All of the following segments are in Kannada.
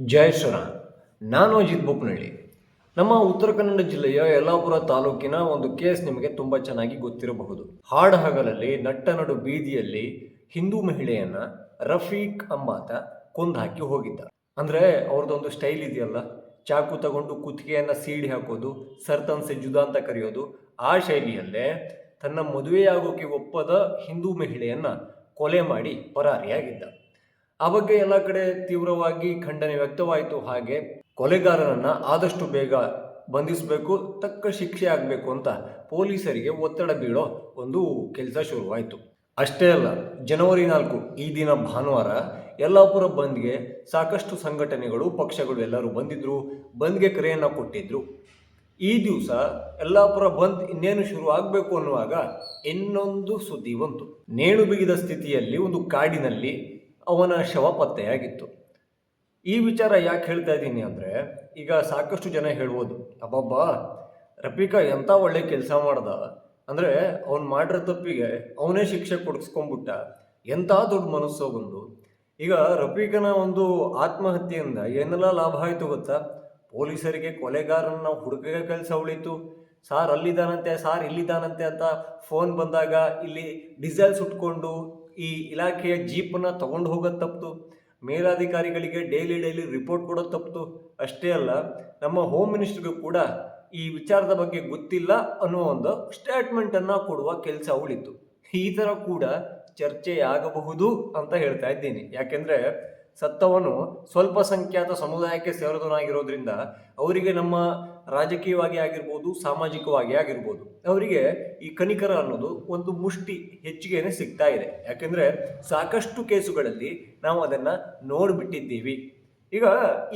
ಜೈ ಶ್ರೀರಾಮ್. ನಾನು ಅಜಿತ್ ಬೋಪನಹಳ್ಳಿ. ನಮ್ಮ ಉತ್ತರ ಕನ್ನಡ ಜಿಲ್ಲೆಯ ಯಲ್ಲಾಪುರ ತಾಲೂಕಿನ ಒಂದು ಕೇಸ್ ನಿಮಗೆ ತುಂಬ ಚೆನ್ನಾಗಿ ಗೊತ್ತಿರಬಹುದು. ಹಾಡಹಗಲಲ್ಲಿ ನಟ್ಟ ನಡು ಬೀದಿಯಲ್ಲಿ ಹಿಂದೂ ಮಹಿಳೆಯನ್ನ ರಫೀಕ್ ಎಂಬಾತ ಕೊಂದು ಹೋಗಿದ್ದ. ಅಂದ್ರೆ ಅವ್ರದ್ದೊಂದು ಸ್ಟೈಲ್ ಇದೆಯಲ್ಲ, ಚಾಕು ತಗೊಂಡು ಕುತ್ತಿಗೆಯನ್ನ ಸೀಡಿ ಹಾಕೋದು, ಸರ್ತನ್ ಸೆ ಜುದಾ ಅಂತ ಕರೆಯೋದು. ಆ ಶೈಲಿಯಲ್ಲೇ ತನ್ನ ಮದುವೆಯಾಗೋಕೆ ಒಪ್ಪದ ಹಿಂದೂ ಮಹಿಳೆಯನ್ನ ಕೊಲೆ ಮಾಡಿ ಪರಾರಿಯಾಗಿದ್ದ. ಆ ಬಗ್ಗೆ ಎಲ್ಲ ಕಡೆ ತೀವ್ರವಾಗಿ ಖಂಡನೆ ವ್ಯಕ್ತವಾಯಿತು. ಹಾಗೆ ಕೊಲೆಗಾರನನ್ನ ಆದಷ್ಟು ಬೇಗ ಬಂಧಿಸಬೇಕು, ತಕ್ಕ ಶಿಕ್ಷೆ ಆಗಬೇಕು ಅಂತ ಪೊಲೀಸರಿಗೆ ಒತ್ತಡ ಬೀಳೋ ಒಂದು ಕೆಲಸ ಶುರುವಾಯಿತು. ಅಷ್ಟೇ ಅಲ್ಲ, ಜನವರಿ 4 ಈ ದಿನ ಭಾನುವಾರ ಯಲ್ಲಾಪುರ ಬಂದ್ಗೆ ಸಾಕಷ್ಟು ಸಂಘಟನೆಗಳು, ಪಕ್ಷಗಳು ಎಲ್ಲರೂ ಬಂದಿದ್ರು, ಬಂದ್ಗೆ ಕರೆಯನ್ನು ಕೊಟ್ಟಿದ್ರು. ಈ ದಿವಸ ಯಲ್ಲಾಪುರ ಬಂದ್ ಇನ್ನೇನು ಶುರು ಆಗಬೇಕು ಅನ್ನುವಾಗ ಇನ್ನೊಂದು ಸುದ್ದಿ ಬಂತು. ನೇಣು ಬಿಗಿದ ಸ್ಥಿತಿಯಲ್ಲಿ ಒಂದು ಕಾಡಿನಲ್ಲಿ ಅವನ ಶವ ಪತ್ತೆಯಾಗಿತ್ತು. ಈ ವಿಚಾರ ಯಾಕೆ ಹೇಳ್ತಾ ಇದ್ದೀನಿ ಅಂದರೆ, ಈಗ ಸಾಕಷ್ಟು ಜನ ಹೇಳ್ಬೋದು, ಅಬ್ಬಬ್ಬಾ ರಫೀಕಾ ಎಂಥ ಒಳ್ಳೆ ಕೆಲಸ ಮಾಡ್ದ, ಅಂದರೆ ಅವ್ನು ಮಾಡಿರೋ ತಪ್ಪಿಗೆ ಅವನೇ ಶಿಕ್ಷೆ ಕೊಡಿಸ್ಕೊಂಡ್ಬಿಟ್ಟ, ಎಂಥ ದೊಡ್ಡ ಮನಸ್ಸು ಬಂದು. ಈಗ ರಫೀಕನ ಒಂದು ಆತ್ಮಹತ್ಯೆಯಿಂದ ಏನೆಲ್ಲ ಲಾಭ ಆಯಿತು ಗೊತ್ತಾ? ಪೊಲೀಸರಿಗೆ ಕೊಲೆಗಾರನ ಹುಡುಕೋ ಕೆಲಸ ಉಳಿತು. ಸಾರ್ ಅಲ್ಲಿದ್ದಾನಂತೆ, ಸಾರ್ ಇಲ್ಲಿದ್ದಾನಂತೆ ಅಂತ ಫೋನ್ ಬಂದಾಗ ಇಲ್ಲಿ ಡೀಸೆಲ್ ಸುಟ್ಕೊಂಡು ಈ ಇಲಾಖೆಯ ಜೀಪನ್ನು ತಗೊಂಡು ಹೋಗೋದು ತಪ್ಪಿತು. ಮೇಲಾಧಿಕಾರಿಗಳಿಗೆ ಡೈಲಿ ರಿಪೋರ್ಟ್ ಕೊಡೋದು ತಪ್ಪಿತು. ಅಷ್ಟೇ ಅಲ್ಲ, ನಮ್ಮ ಹೋಮ್ ಮಿನಿಸ್ಟರ್ಗೂ ಕೂಡ ಈ ವಿಚಾರದ ಬಗ್ಗೆ ಗೊತ್ತಿಲ್ಲ ಅನ್ನೋ ಒಂದು ಸ್ಟೇಟ್ಮೆಂಟನ್ನು ಕೊಡುವ ಕೆಲಸ ಉಳಿತು. ಈ ಥರ ಕೂಡ ಚರ್ಚೆ ಆಗಬಹುದು ಅಂತ ಹೇಳ್ತಾ ಇದ್ದೀನಿ. ಯಾಕೆಂದರೆ ಸತ್ತವನು ಸ್ವಲ್ಪ ಸಂಖ್ಯಾತ ಸಮುದಾಯಕ್ಕೆ ಸೇರಿದವನಾಗಿರೋದ್ರಿಂದ ಅವರಿಗೆ ನಮ್ಮ ರಾಜಕೀಯವಾಗಿ ಆಗಿರ್ಬೋದು, ಸಾಮಾಜಿಕವಾಗಿ ಆಗಿರ್ಬೋದು, ಅವರಿಗೆ ಈ ಕನಿಕರ ಅನ್ನೋದು ಒಂದು ಮುಷ್ಟಿ ಹೆಚ್ಚಿಗೆನೇ ಸಿಗ್ತಾ ಇದೆ. ಯಾಕೆಂದರೆ ಸಾಕಷ್ಟು ಕೇಸುಗಳಲ್ಲಿ ನಾವು ಅದನ್ನು ನೋಡಿಬಿಟ್ಟಿದ್ದೀವಿ. ಈಗ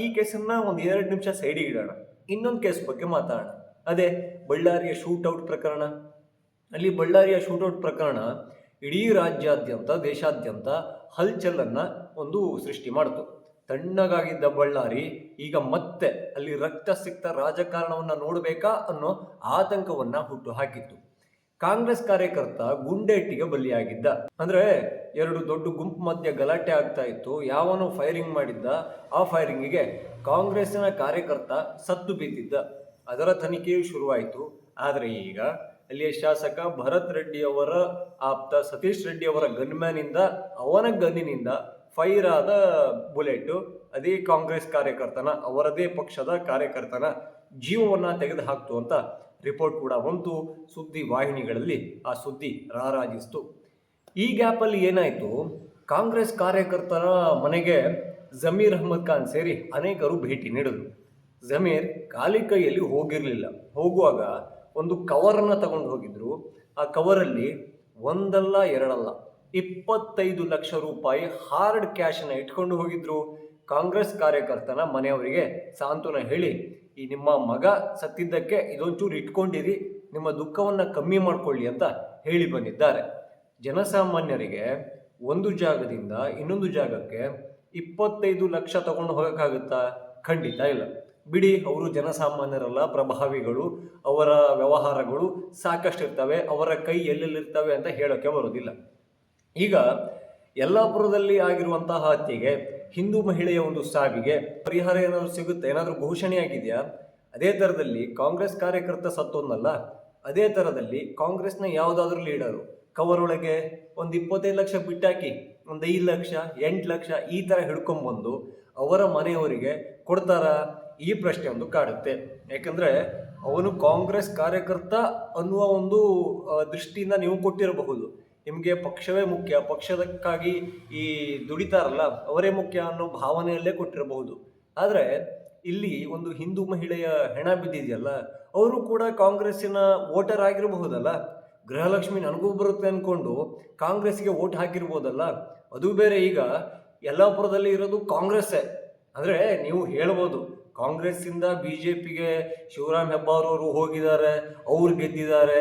ಈ ಕೇಸನ್ನು ಒಂದು 2 ನಿಮಿಷ ಸೈಡಿಗೆ ಇಡೋಣ, ಇನ್ನೊಂದು ಕೇಸ್ ಬಗ್ಗೆ ಮಾತಾಡೋಣ. ಅದೇ ಬಳ್ಳಾರಿಯ ಶೂಟೌಟ್ ಪ್ರಕರಣ. ಅಲ್ಲಿ ಬಳ್ಳಾರಿಯ ಶೂಟೌಟ್ ಪ್ರಕರಣ ಇಡೀ ರಾಜ್ಯಾದ್ಯಂತ, ದೇಶಾದ್ಯಂತ ಹಲ್ಚಲನ್ನು ಒಂದು ಸೃಷ್ಟಿ ಮಾಡಿತು. ತಣ್ಣಗಾಗಿದ್ದ ಬಳ್ಳಾರಿ ಈಗ ಮತ್ತೆ ಅಲ್ಲಿ ರಕ್ತ ಸಿಕ್ತ ರಾಜಕಾರಣವನ್ನು ನೋಡಬೇಕಾ ಅನ್ನೋ ಆತಂಕವನ್ನು ಹುಟ್ಟು ಹಾಕಿತ್ತು. ಕಾಂಗ್ರೆಸ್ ಕಾರ್ಯಕರ್ತ ಗುಂಡೇಟಿಗೆ ಬಲಿಯಾಗಿದ್ದ. ಅಂದ್ರೆ 2 ದೊಡ್ಡ ಗುಂಪು ಮಧ್ಯೆ ಗಲಾಟೆ ಆಗ್ತಾ ಇತ್ತು. ಯಾವನು ಫೈರಿಂಗ್ ಮಾಡಿದ್ದ, ಆ ಫೈರಿಂಗಿಗೆ ಕಾಂಗ್ರೆಸ್ಸಿನ ಕಾರ್ಯಕರ್ತ ಸತ್ತು ಬಿದ್ದಿದ್ದ. ಅದರ ತನಿಖೆಯು ಶುರುವಾಯಿತು. ಆದರೆ ಈಗ ಅಲ್ಲಿಯ ಶಾಸಕ ಭರತ್ ರೆಡ್ಡಿ ಅವರ ಆಪ್ತ ಸತೀಶ್ ರೆಡ್ಡಿ ಅವರ ಗನ್ಮ್ಯಾನಿಂದ, ಅವನ ಗನ್ನಿನಿಂದ ಫೈರ್ ಆದ ಬುಲೆಟ್ ಅದೇ ಕಾಂಗ್ರೆಸ್ ಕಾರ್ಯಕರ್ತನ, ಅವರದೇ ಪಕ್ಷದ ಕಾರ್ಯಕರ್ತನ ಜೀವವನ್ನು ತೆಗೆದು ಹಾಕ್ತು ಅಂತ ರಿಪೋರ್ಟ್ ಕೂಡ ಬಂತು. ಸುದ್ದಿ ವಾಹಿನಿಗಳಲ್ಲಿ ಆ ಸುದ್ದಿ ರಾರಾಜಿಸ್ತು. ಈ ಗ್ಯಾಪಲ್ಲಿ ಏನಾಯಿತು, ಕಾಂಗ್ರೆಸ್ ಕಾರ್ಯಕರ್ತರ ಮನೆಗೆ ಜಮೀರ್ ಅಹ್ಮದ್ ಖಾನ್ ಸೇರಿ ಅನೇಕರು ಭೇಟಿ ನೀಡಿದ್ರು. ಜಮೀರ್ ಖಾಲಿ ಕೈಯಲ್ಲಿ ಹೋಗಿರಲಿಲ್ಲ. ಹೋಗುವಾಗ ಒಂದು ಕವರನ್ನು ತಗೊಂಡು ಹೋಗಿದ್ರು. ಆ ಕವರಲ್ಲಿ ಒಂದಲ್ಲ ಎರಡಲ್ಲ 25 ಲಕ್ಷ ರೂಪಾಯಿ ಹಾರ್ಡ್ ಕ್ಯಾಶನ್ನು ಇಟ್ಕೊಂಡು ಹೋಗಿದ್ರು. ಕಾಂಗ್ರೆಸ್ ಕಾರ್ಯಕರ್ತನ ಮನೆಯವರಿಗೆ ಸಾಂತ್ವನ ಹೇಳಿ, ಈ ನಿಮ್ಮ ಮಗ ಸತ್ತಿದ್ದಕ್ಕೆ ಇದೊಂಚೂರು ಇಟ್ಕೊಂಡಿರಿ, ನಿಮ್ಮ ದುಃಖವನ್ನು ಕಮ್ಮಿ ಮಾಡಿಕೊಳ್ಳಿ ಅಂತ ಹೇಳಿ ಬಂದಿದ್ದಾರೆ. ಜನಸಾಮಾನ್ಯರಿಗೆ ಒಂದು ಜಾಗದಿಂದ ಇನ್ನೊಂದು ಜಾಗಕ್ಕೆ 25 ಲಕ್ಷ ತಗೊಂಡು ಹೋಗೋಕ್ಕಾಗುತ್ತಾ? ಖಂಡಿತ ಇಲ್ಲ. ಬಿಡಿ, ಅವರು ಜನಸಾಮಾನ್ಯರಲ್ಲ, ಪ್ರಭಾವಿಗಳು, ಅವರ ವ್ಯವಹಾರಗಳು ಸಾಕಷ್ಟು ಇರ್ತವೆ, ಅವರ ಕೈ ಎಲ್ಲೆಲ್ಲಿರ್ತವೆ ಅಂತ ಹೇಳೋಕ್ಕೆ ಬರೋದಿಲ್ಲ. ಈಗ ಯಲ್ಲಾಪುರದಲ್ಲಿ ಆಗಿರುವಂತಹ ಹತ್ಯೆಗೆ, ಹಿಂದೂ ಮಹಿಳೆಯ ಒಂದು ಸಾವಿಗೆ ಪರಿಹಾರ ಏನಾದರೂ ಸಿಗುತ್ತೆ, ಏನಾದರೂ ಘೋಷಣೆ ಆಗಿದೆಯಾ? ಅದೇ ಥರದಲ್ಲಿ ಕಾಂಗ್ರೆಸ್ ಕಾರ್ಯಕರ್ತ ಸತ್ತೊಂದಲ್ಲ, ಅದೇ ಥರದಲ್ಲಿ ಕಾಂಗ್ರೆಸ್ನ ಯಾವುದಾದ್ರೂ ಲೀಡರು ಕವರ್ ಒಳಗೆ ಒಂದು 25 ಲಕ್ಷ ಬಿಟ್ಟಾಕಿ ಒಂದು 5 ಲಕ್ಷ 8 ಲಕ್ಷ ಈ ಥರ ಹಿಡ್ಕೊಂಡ್ಬಂದು ಅವರ ಮನೆಯವರಿಗೆ ಕೊಡ್ತಾರ? ಈ ಪ್ರಶ್ನೆ ಒಂದು ಕಾಡುತ್ತೆ. ಯಾಕಂದರೆ ಅವನು ಕಾಂಗ್ರೆಸ್ ಕಾರ್ಯಕರ್ತ ಅನ್ನುವ ಒಂದು ದೃಷ್ಟಿಯಿಂದ ನೀವು ಕೊಟ್ಟಿರಬಹುದು. ನಿಮಗೆ ಪಕ್ಷವೇ ಮುಖ್ಯ, ಪಕ್ಷದಕ್ಕಾಗಿ ಈ ದುಡಿತಾರಲ್ಲ ಅವರೇ ಮುಖ್ಯ ಅನ್ನೋ ಭಾವನೆಯಲ್ಲೇ ಕೊಟ್ಟಿರಬಹುದು. ಆದರೆ ಇಲ್ಲಿ ಒಂದು ಹಿಂದೂ ಮಹಿಳೆಯ ಹೆಣ ಬಿದ್ದಿದೆಯಲ್ಲ, ಅವರು ಕೂಡ ಕಾಂಗ್ರೆಸ್ಸಿನ ವೋಟರ್ ಆಗಿರಬಹುದಲ್ಲ. ಗೃಹಲಕ್ಷ್ಮಿ ನನಗೂ ಬರುತ್ತೆ ಅಂದ್ಕೊಂಡು ಕಾಂಗ್ರೆಸ್ಗೆ ವೋಟ್ ಹಾಕಿರ್ಬೋದಲ್ಲ. ಅದು ಬೇರೆ, ಈಗ ಯಲ್ಲಾಪುರದಲ್ಲಿ ಇರೋದು ಕಾಂಗ್ರೆಸ್ಸೇ. ಅಂದರೆ ನೀವು ಹೇಳ್ಬೋದು, ಕಾಂಗ್ರೆಸ್ಸಿಂದ BJPಗೆ ಶಿವರಾಮ್ ಹೆಬ್ಬಾರ್ ಅವರು ಹೋಗಿದ್ದಾರೆ, ಅವ್ರು ಗೆದ್ದಿದ್ದಾರೆ.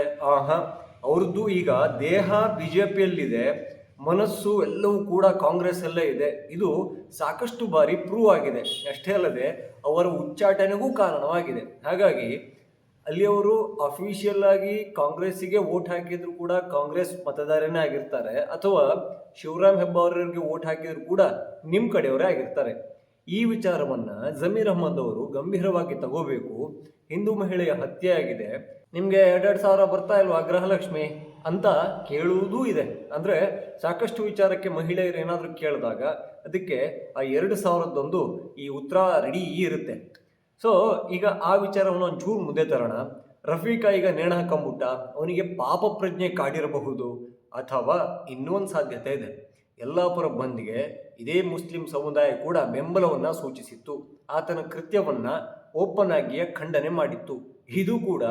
ಅವ್ರದ್ದು ಈಗ ದೇಹ BJPಯಲ್ಲಿದೆ, ಮನಸ್ಸು ಎಲ್ಲವೂ ಕೂಡ ಕಾಂಗ್ರೆಸ್ಸಲ್ಲೇ ಇದೆ. ಇದು ಸಾಕಷ್ಟು ಬಾರಿ ಪ್ರೂವ್ ಆಗಿದೆ. ಅಷ್ಟೇ ಅಲ್ಲದೆ ಅವರ ಉಚ್ಚಾಟನೆಗೂ ಕಾರಣವಾಗಿದೆ. ಹಾಗಾಗಿ ಅಲ್ಲಿ ಅವರು ಅಫಿಷಿಯಲ್ ಆಗಿ ಕಾಂಗ್ರೆಸ್ಸಿಗೆ ವೋಟ್ ಹಾಕಿದ್ರು ಕೂಡ ಕಾಂಗ್ರೆಸ್ ಮತದಾರನೇ ಆಗಿರ್ತಾರೆ, ಅಥವಾ ಶಿವರಾಮ್ ಹೆಬ್ಬಾರ್ಗೆ ವೋಟ್ ಹಾಕಿದ್ರು ಕೂಡ ನಿಮ್ಮ ಕಡೆಯವರೇ ಆಗಿರ್ತಾರೆ. ಈ ವಿಚಾರವನ್ನ ಜಮೀರ್ ಅಹ್ಮದ್ ಅವರು ಗಂಭೀರವಾಗಿ ತಗೋಬೇಕು. ಹಿಂದೂ ಮಹಿಳೆಯ ಹತ್ಯೆ ಆಗಿದೆ, ನಿಮ್ಗೆ 2,000 ಬರ್ತಾ ಇಲ್ವಾ ಗೃಹಲಕ್ಷ್ಮಿ ಅಂತ ಕೇಳುವುದೂ ಇದೆ. ಅಂದ್ರೆ ಸಾಕಷ್ಟು ವಿಚಾರಕ್ಕೆ ಮಹಿಳೆಯರು ಏನಾದರೂ ಕೇಳಿದಾಗ ಅದಕ್ಕೆ ಆ 2,000ದ್ದೊಂದು ಈ ಉತ್ತರ ರೆಡಿ ಇರುತ್ತೆ. ಸೊ ಈಗ ಆ ವಿಚಾರವನ್ನು ಒಂಚೂರು ಮುಂದೆ ತರೋಣ. ರಫೀಕಾ ಈಗ ನೇಣು ಹಾಕೊಂಬಿಟ್ಟ, ಅವನಿಗೆ ಪಾಪ ಪ್ರಜ್ಞೆ ಕಾಡಿರಬಹುದು, ಅಥವಾ ಇನ್ನೊಂದು ಸಾಧ್ಯತೆ ಇದೆ, ಯಲ್ಲಾಪುರ ಬಂದ್ಗೆ ಇದೇ ಮುಸ್ಲಿಂ ಸಮುದಾಯ ಕೂಡ ಬೆಂಬಲವನ್ನ ಸೂಚಿಸಿತ್ತು, ಆತನ ಕೃತ್ಯವನ್ನ ಓಪನ್ ಆಗಿಯೇ ಖಂಡನೆ ಮಾಡಿತ್ತು. ಇದು ಕೂಡ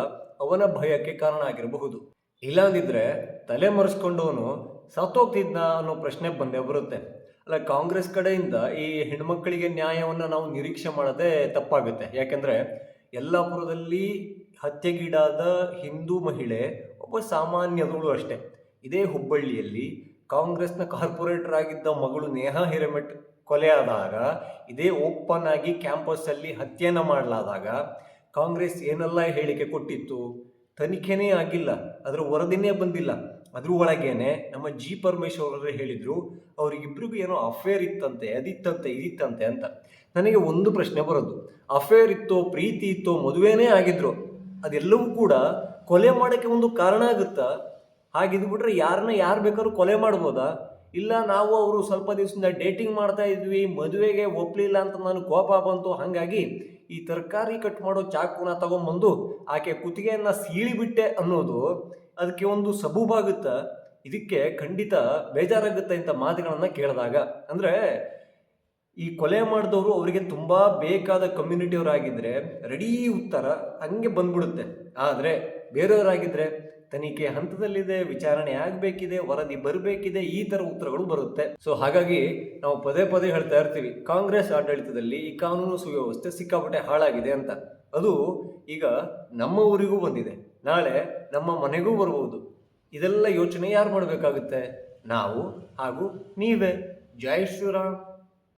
ಅವನ ಭಯಕ್ಕೆ ಕಾರಣ ಆಗಿರಬಹುದು. ಇಲ್ಲಾಂದಿದ್ರೆ ತಲೆ ಮರೆಸ್ಕೊಂಡವನು ಸತ್ತೋಗ್ತಿದ್ನ ಅನ್ನೋ ಪ್ರಶ್ನೆ ಬಂದೇ ಬರುತ್ತೆ. ಅಲ್ಲ, ಕಾಂಗ್ರೆಸ್ ಕಡೆಯಿಂದ ಈ ಹೆಣ್ಮಕ್ಕಳಿಗೆ ನ್ಯಾಯವನ್ನು ನಾವು ನಿರೀಕ್ಷೆ ಮಾಡೋದೇ ತಪ್ಪಾಗುತ್ತೆ. ಯಾಕೆಂದ್ರೆ ಯಲ್ಲಾಪುರದಲ್ಲಿ ಹತ್ಯೆಗೀಡಾದ ಹಿಂದೂ ಮಹಿಳೆ ಒಬ್ಬ ಸಾಮಾನ್ಯದಳು ಅಷ್ಟೇ. ಇದೇ ಹುಬ್ಬಳ್ಳಿಯಲ್ಲಿ ಕಾಂಗ್ರೆಸ್ನ ಕಾರ್ಪೊರೇಟರ್ ಆಗಿದ್ದ ಮಗಳು ನೇಹಾ ಹಿರೇಮಠ್ ಕೊಲೆಯಾದಾಗ, ಇದೇ ಓಪನ್ ಆಗಿ ಕ್ಯಾಂಪಸ್ಸಲ್ಲಿ ಹತ್ಯೆನ ಮಾಡಲಾದಾಗ ಕಾಂಗ್ರೆಸ್ ಏನೆಲ್ಲ ಹೇಳಿಕೆ ಕೊಟ್ಟಿತ್ತು? ತನಿಖೆನೇ ಆಗಿಲ್ಲ, ಅದರ ವರದಿನೇ ಬಂದಿಲ್ಲ. ಅದ್ರ ಒಳಗೇನೆ ನಮ್ಮ ಜಿ ಪರಮೇಶ್ವರ್ ಅವರು ಹೇಳಿದ್ರು ಅವರಿಗಿಬ್ರಿಗೂ ಏನೋ ಅಫೇರ್ ಇತ್ತಂತೆ, ಅದಿತ್ತಂತೆ, ಇದಿತ್ತಂತೆ ಅಂತ. ನನಗೆ ಒಂದು ಪ್ರಶ್ನೆ ಬರೋದು, ಅಫೇರ್ ಇತ್ತೋ, ಪ್ರೀತಿ ಇತ್ತೋ, ಮದುವೆನೇ ಆಗಿದ್ರು, ಅದೆಲ್ಲವೂ ಕೂಡ ಕೊಲೆ ಮಾಡೋಕ್ಕೆ ಒಂದು ಕಾರಣ ಆಗುತ್ತಾ? ಹಾಗಿದ್ಬಿಟ್ರೆ ಯಾರು ಬೇಕಾದ್ರೂ ಕೊಲೆ ಮಾಡ್ಬೋದಾ? ಇಲ್ಲ, ನಾವು ಅವರು ಸ್ವಲ್ಪ ದಿವಸದಿಂದ ಡೇಟಿಂಗ್ ಮಾಡ್ತಾ ಇದ್ವಿ, ಮದುವೆಗೆ ಒಪ್ಪಲಿಲ್ಲ ಅಂತ ನನಗೆ ಕೋಪ ಬಂತು, ಹಾಗಾಗಿ ಈ ತರಕಾರಿ ಕಟ್ ಮಾಡೋ ಚಾಕುನ ತಗೊಂಡ್ಬಂದು ಆಕೆ ಕುತ್ತಿಗೆಯನ್ನ ಸೀಳಿಬಿಟ್ಟೆ ಅನ್ನೋದು ಅದಕ್ಕೆ ಒಂದು ಸಬೂಬಾಗುತ್ತಾ? ಇದಕ್ಕೆ ಖಂಡಿತ ಬೇಜಾರಾಗುತ್ತೆ ಇಂಥ ಮಾತುಗಳನ್ನ ಕೇಳಿದಾಗ. ಅಂದ್ರೆ ಈ ಕೊಲೆ ಮಾಡಿದವರು ಅವರಿಗೆ ತುಂಬಾ ಬೇಕಾದ ಕಮ್ಯುನಿಟಿಯವರಾಗಿದ್ರೆ ರೆಡಿ ಉತ್ತರ ಹಂಗೆ ಬಂದ್ಬಿಡುತ್ತೆ. ಆದರೆ ಬೇರೆಯವರಾಗಿದ್ರೆ ತನಿಖೆ ಹಂತದಲ್ಲಿದೆ, ವಿಚಾರಣೆ ಆಗಬೇಕಿದೆ, ವರದಿ ಬರಬೇಕಿದೆ, ಈ ಥರ ಉತ್ತರಗಳು ಬರುತ್ತೆ. ಸೊ ಹಾಗಾಗಿ ನಾವು ಪದೇ ಪದೇ ಹೇಳ್ತಾ ಇರ್ತೀವಿ, ಕಾಂಗ್ರೆಸ್ ಆಡಳಿತದಲ್ಲಿ ಈ ಕಾನೂನು ಸುವ್ಯವಸ್ಥೆ ಸಿಕ್ಕಾಪಟ್ಟೆ ಹಾಳಾಗಿದೆ ಅಂತ. ಅದು ಈಗ ನಮ್ಮ ಊರಿಗೂ ಬಂದಿದೆ, ನಾಳೆ ನಮ್ಮ ಮನೆಗೂ ಬರಬಹುದು. ಇದೆಲ್ಲ ಯೋಚನೆ ಯಾರು ಮಾಡಬೇಕಾಗುತ್ತೆ? ನಾವು ಹಾಗೂ ನೀವೇ. ಜೈ ಶ್ರೀರಾಮ್.